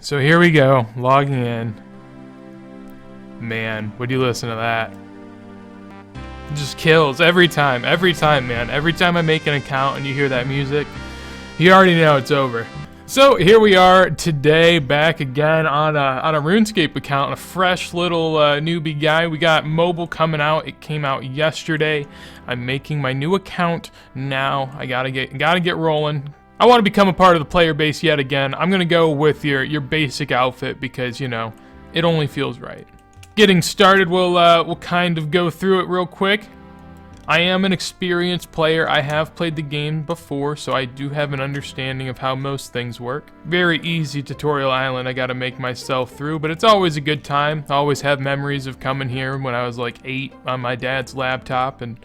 So here we go, logging in. Man, would you listen to that? It just kills every time, man. Every time I make an account and you hear that music, you already know it's over. So here we are today, back again on a Runescape account, a fresh little newbie guy. We got mobile coming out. It came out yesterday. I'm making my new account now. I gotta get rolling. I want to become a part of the player base yet again. I'm gonna go with your basic outfit because, you know, it only feels right. Getting started, we'll kind of go through it real quick. I am an experienced player. I have played the game before, so I do have an understanding of how most things work. Very easy tutorial island I gotta make myself through, but it's always a good time. I always have memories of coming here when I was like 8 on my dad's laptop, and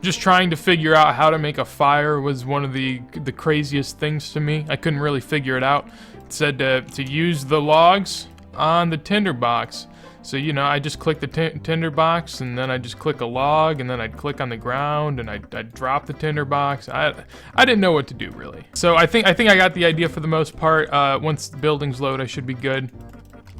just trying to figure out how to make a fire was one of the craziest things to me. I couldn't really figure it out. It said to use the logs on the tinderbox. So, you know, I just click the tinderbox, and then I just click a log, and then I'd click on the ground, and I'd drop the tinderbox. I didn't know what to do, really. So I think I got the idea for the most part. Once the buildings load, I should be good.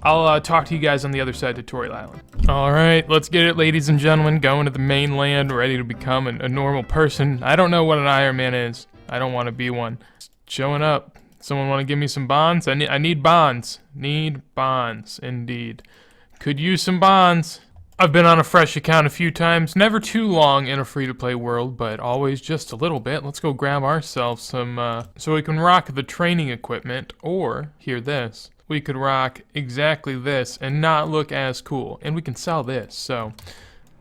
I'll talk to you guys on the other side of Tutorial Island. Alright, let's get it, ladies and gentlemen. Going to the mainland, ready to become a normal person. I don't know what an Iron Man is. I don't want to be one. Showing up. Someone want to give me some bonds? I need bonds. Need bonds, indeed. Could use some bonds. I've been on a fresh account a few times. Never too long in a free-to-play world, but always just a little bit. Let's go grab ourselves some, so we can rock the training equipment, or, hear this, we could rock exactly this and not look as cool. And we can sell this, so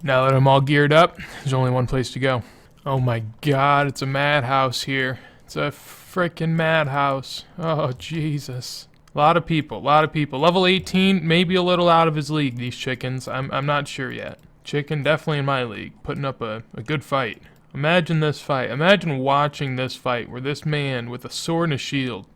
now that I'm all geared up, there's only one place to go. Oh my god, it's a madhouse here. It's a frickin' madhouse. Oh, Jesus. A lot of people. Level 18, maybe a little out of his league, these chickens. I'm not sure yet. Chicken definitely in my league, putting up a good fight. Imagine this fight. Imagine watching this fight where this man with a sword and a shield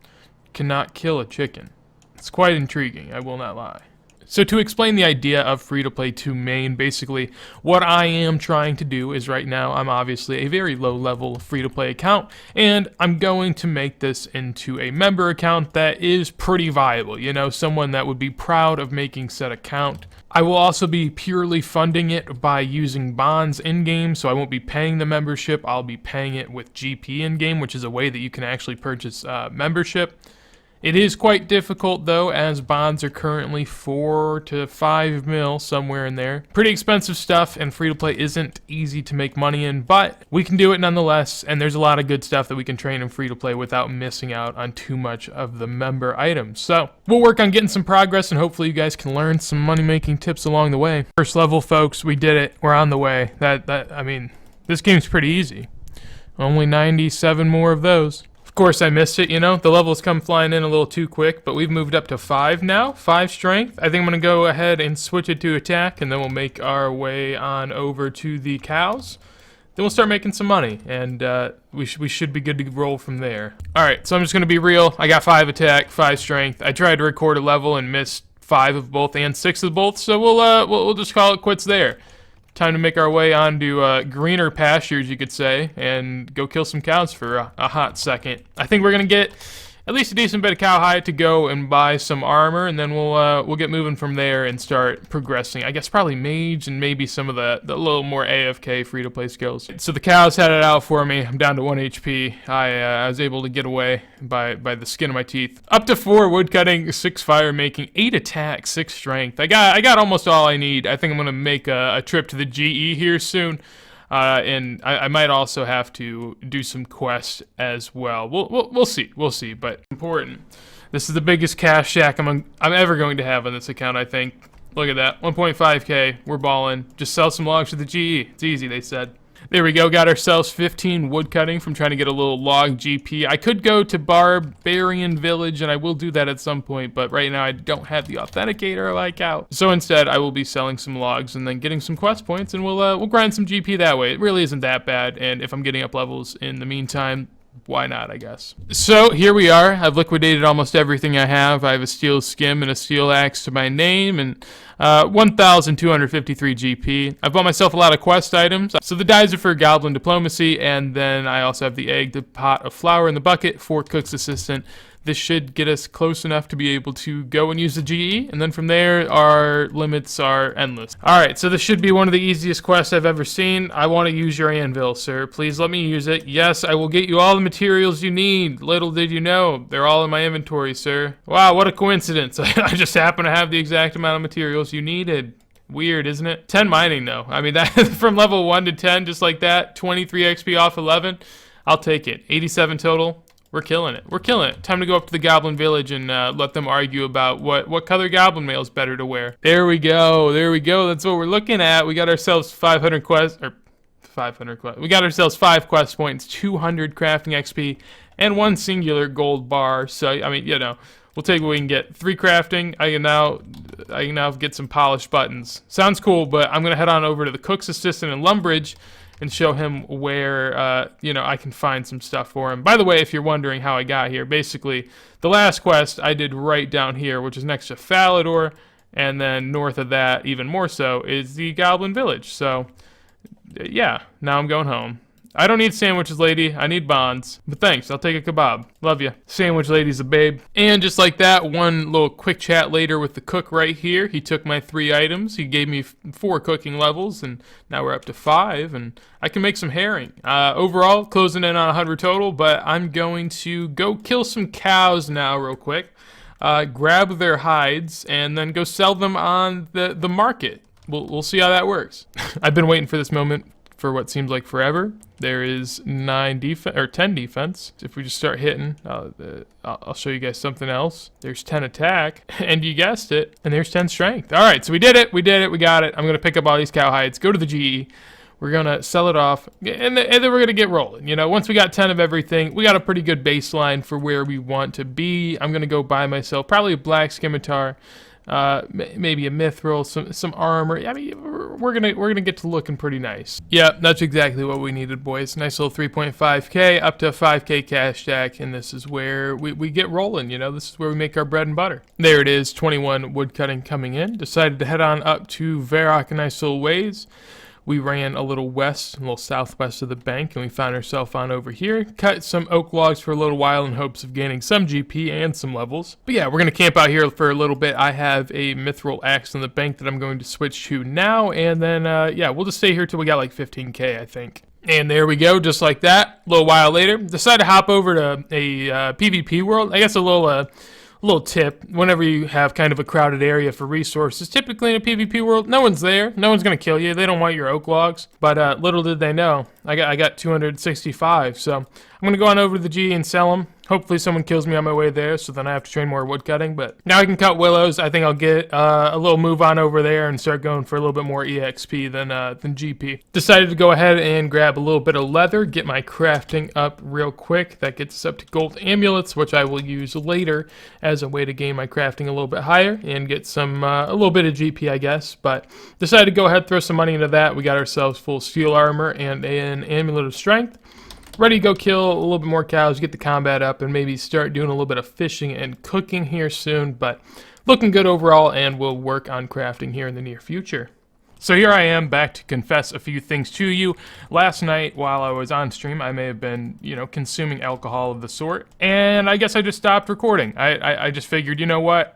cannot kill a chicken. It's quite intriguing, I will not lie. So to explain the idea of free-to-play to main, basically what I am trying to do is right now I'm obviously a very low-level free-to-play account, and I'm going to make this into a member account that is pretty viable, you know, someone that would be proud of making said account. I will also be purely funding it by using bonds in-game, so I won't be paying the membership. I'll be paying it with GP in-game, which is a way that you can actually purchase membership. It is quite difficult though, as bonds are currently 4 to 5 mil, somewhere in there. Pretty expensive stuff, and free-to-play isn't easy to make money in, but we can do it nonetheless, and there's a lot of good stuff that we can train in free-to-play without missing out on too much of the member items. So, we'll work on getting some progress, and hopefully you guys can learn some money-making tips along the way. First level, folks, we did it. We're on the way. I mean, this game's pretty easy. Only 97 more of those. Of course I missed it, you know, the levels come flying in a little too quick, but we've moved up to 5 now, 5 strength. I think I'm going to go ahead and switch it to attack, and then we'll make our way on over to the cows. Then we'll start making some money, and we should be good to roll from there. Alright, so I'm just going to be real. I got 5 attack, 5 strength. I tried to record a level and missed 5 of both and 6 of both, so we'll just call it quits there. Time to make our way onto greener pastures, you could say, and go kill some cows for a hot second. I think we're gonna get at least a decent bit of cowhide to go and buy some armor, and then we'll get moving from there and start progressing. I guess probably mage and maybe some of the little more AFK free-to-play skills. So the cows had it out for me. I'm down to 1 HP. I was able to get away by the skin of my teeth. Up to 4 woodcutting, 6 fire making, 8 attack, 6 strength. I got almost all I need. I think I'm gonna make a trip to the GE here soon. And I might also have to do some quests as well. We'll see, but important. This is the biggest cash shack I'm ever going to have on this account, I think. Look at that, 1.5k, we're balling. Just sell some logs to the GE, it's easy, they said. There we go, got ourselves 15 woodcutting from trying to get a little log GP. I could go to Goblin Village, and I will do that at some point, but right now I don't have the authenticator like out. So instead, I will be selling some logs and then getting some quest points, and we'll grind some GP that way. It really isn't that bad, and if I'm getting up levels in the meantime, why not, I guess. So here we are. I've liquidated almost everything I have. I have a steel skim and a steel axe to my name, and 1,253 GP. I've bought myself a lot of quest items. So the dyes are for Goblin Diplomacy, and then I also have the egg, the pot of flour in the bucket, 4 cook's assistant, this should get us close enough to be able to go and use the GE, and then from there, our limits are endless. Alright, so this should be one of the easiest quests I've ever seen. I want to use your anvil, sir. Please let me use it. Yes, I will get you all the materials you need. Little did you know, they're all in my inventory, sir. Wow, what a coincidence. I just happen to have the exact amount of materials you needed. Weird, isn't it? 10 mining, though. I mean, that from level 1 to 10, just like that, 23 XP off 11, I'll take it. 87 total. We're killing it. We're killing it. Time to go up to the Goblin Village and let them argue about what color goblin mail is better to wear. There we go. There we go. That's what we're looking at. We got ourselves 500 quests, or 500 quests. We got ourselves 5 quest points, 200 crafting XP, and 1 singular gold bar. So, I mean, you know, we'll take what we can get. 3 crafting. I can now get some polished buttons. Sounds cool, but I'm gonna head on over to the cook's assistant in Lumbridge and show him where you know, I can find some stuff for him. By the way, if you're wondering how I got here, basically the last quest I did right down here, which is next to Falador, and then north of that, even more so, is the Goblin Village. So yeah, now I'm going home. I don't need sandwiches, lady. I need bonds. But thanks, I'll take a kebab. Love ya. Sandwich lady's a babe. And just like that, one little quick chat later with the cook right here. He took my 3 items. He gave me 4 cooking levels, and now we're up to 5, and I can make some herring. Overall, closing in on 100 total, but I'm going to go kill some cows now real quick. Grab their hides, and then go sell them on the market. We'll see how that works. I've been waiting for this moment for what seems like forever. There is 10 defense. If we just start hitting, I'll show you guys something else. There's 10 attack, and you guessed it, and there's 10 strength. All right, so we did it, we got it. I'm gonna pick up all these cow hides, go to the GE. We're gonna sell it off, and then we're gonna get rolling. You know, once we got 10 of everything, we got a pretty good baseline for where we want to be. I'm gonna go buy myself probably a black scimitar, maybe a mithril, some armor. I mean, we're gonna get to looking pretty nice. Yeah, that's exactly what we needed, boys. Nice little 3.5k up to 5k cash stack, and this is where we get rolling. You know, this is where we make our bread and butter. There it is, 21 woodcutting coming in. Decided to head on up to Varrock a nice little ways. We ran a little west, a little southwest of the bank, and we found ourselves on over here. Cut some oak logs for a little while in hopes of gaining some GP and some levels. But yeah, we're going to camp out here for a little bit. I have a mithril axe in the bank that I'm going to switch to now, and then, yeah, we'll just stay here till we got like 15k, I think. And there we go, just like that. A little while later, decided to hop over to a PvP world. I guess a little tip, whenever you have kind of a crowded area for resources, typically in a PvP world, no one's there. No one's going to kill you. They don't want your oak logs. But little did they know, I got 265. So I'm going to go on over to the G and sell them. Hopefully someone kills me on my way there, so then I have to train more wood cutting. But now I can cut willows. I think I'll get a little move on over there and start going for a little bit more EXP than GP. Decided to go ahead and grab a little bit of leather, get my crafting up real quick. That gets us up to gold amulets, which I will use later as a way to gain my crafting a little bit higher and get some a little bit of GP, I guess. But decided to go ahead, throw some money into that. We got ourselves full steel armor and an amulet of strength. Ready to go kill a little bit more cows, get the combat up, and maybe start doing a little bit of fishing and cooking here soon. But looking good overall, and we'll work on crafting here in the near future. So here I am, back to confess a few things to you. Last night, while I was on stream, I may have been, you know, consuming alcohol of the sort, and I guess I just stopped recording. I just figured, you know what,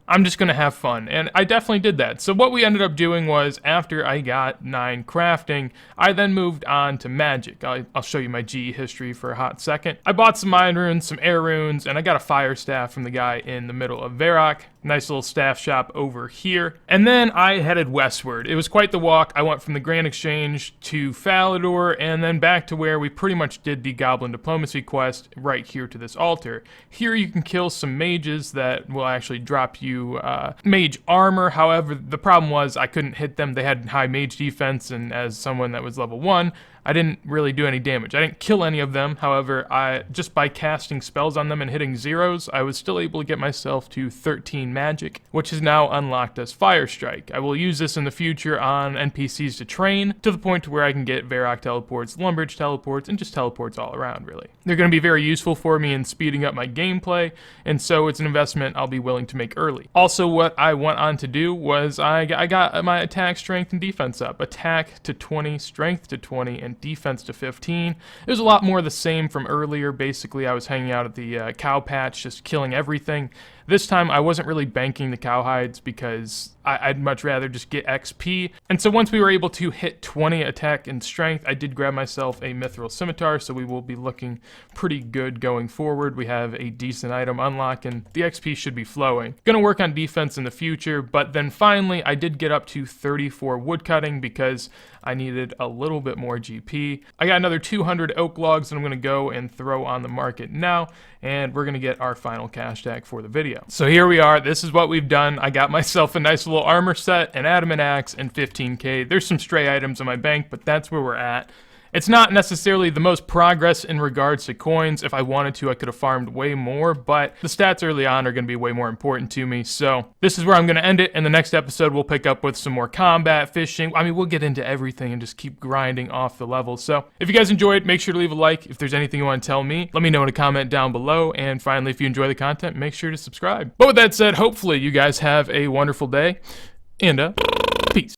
I'm just gonna have fun, and I definitely did that. So what we ended up doing was, after I got 9 crafting, I then moved on to magic. I'll show you my GE history for a hot second. I bought some mine runes, some air runes, and I got a fire staff from the guy in the middle of Varrock. Nice little staff shop over here. And then I headed westward. It was quite the walk. I went from the Grand Exchange to Falador, and then back to where we pretty much did the Goblin Diplomacy quest, right here to this altar. Here you can kill some mages that will actually drop you mage armor. However, the problem was I couldn't hit them. They had high mage defense, and as someone that was level 1, I didn't really do any damage. I didn't kill any of them. However, just by casting spells on them and hitting zeros, I was still able to get myself to 13 magic, which is now unlocked as Fire Strike. I will use this in the future on NPCs to train, to the point to where I can get Varrock teleports, Lumbridge teleports, and just teleports all around, really. They're going to be very useful for me in speeding up my gameplay, and so it's an investment I'll be willing to make early. Also, what I went on to do was I got my attack, strength, and defense up. Attack to 20, strength to 20, and went defense to 15. It was a lot more the same from earlier. Basically, I was hanging out at the cow patch, just killing everything. This time, I wasn't really banking the cowhides because I'd much rather just get XP. And so once we were able to hit 20 attack and strength, I did grab myself a mithril scimitar, so we will be looking pretty good going forward. We have a decent item unlock, and the XP should be flowing. Gonna work on defense in the future, but then finally, I did get up to 34 woodcutting because I needed a little bit more GP. I got another 200 oak logs that I'm gonna go and throw on the market now, and we're gonna get our final cash tag for the video. So here we are, this is what we've done. I got myself a nice little armor set, an adamant axe, and 15k. There's some stray items in my bank, but that's where we're at. It's not necessarily the most progress in regards to coins. If I wanted to, I could have farmed way more, but the stats early on are going to be way more important to me. So this is where I'm going to end it. In the next episode, we'll pick up with some more combat, fishing. I mean, we'll get into everything and just keep grinding off the levels. So if you guys enjoyed, make sure to leave a like. If there's anything you want to tell me, let me know in a comment down below. And finally, if you enjoy the content, make sure to subscribe. But with that said, hopefully you guys have a wonderful day, and peace.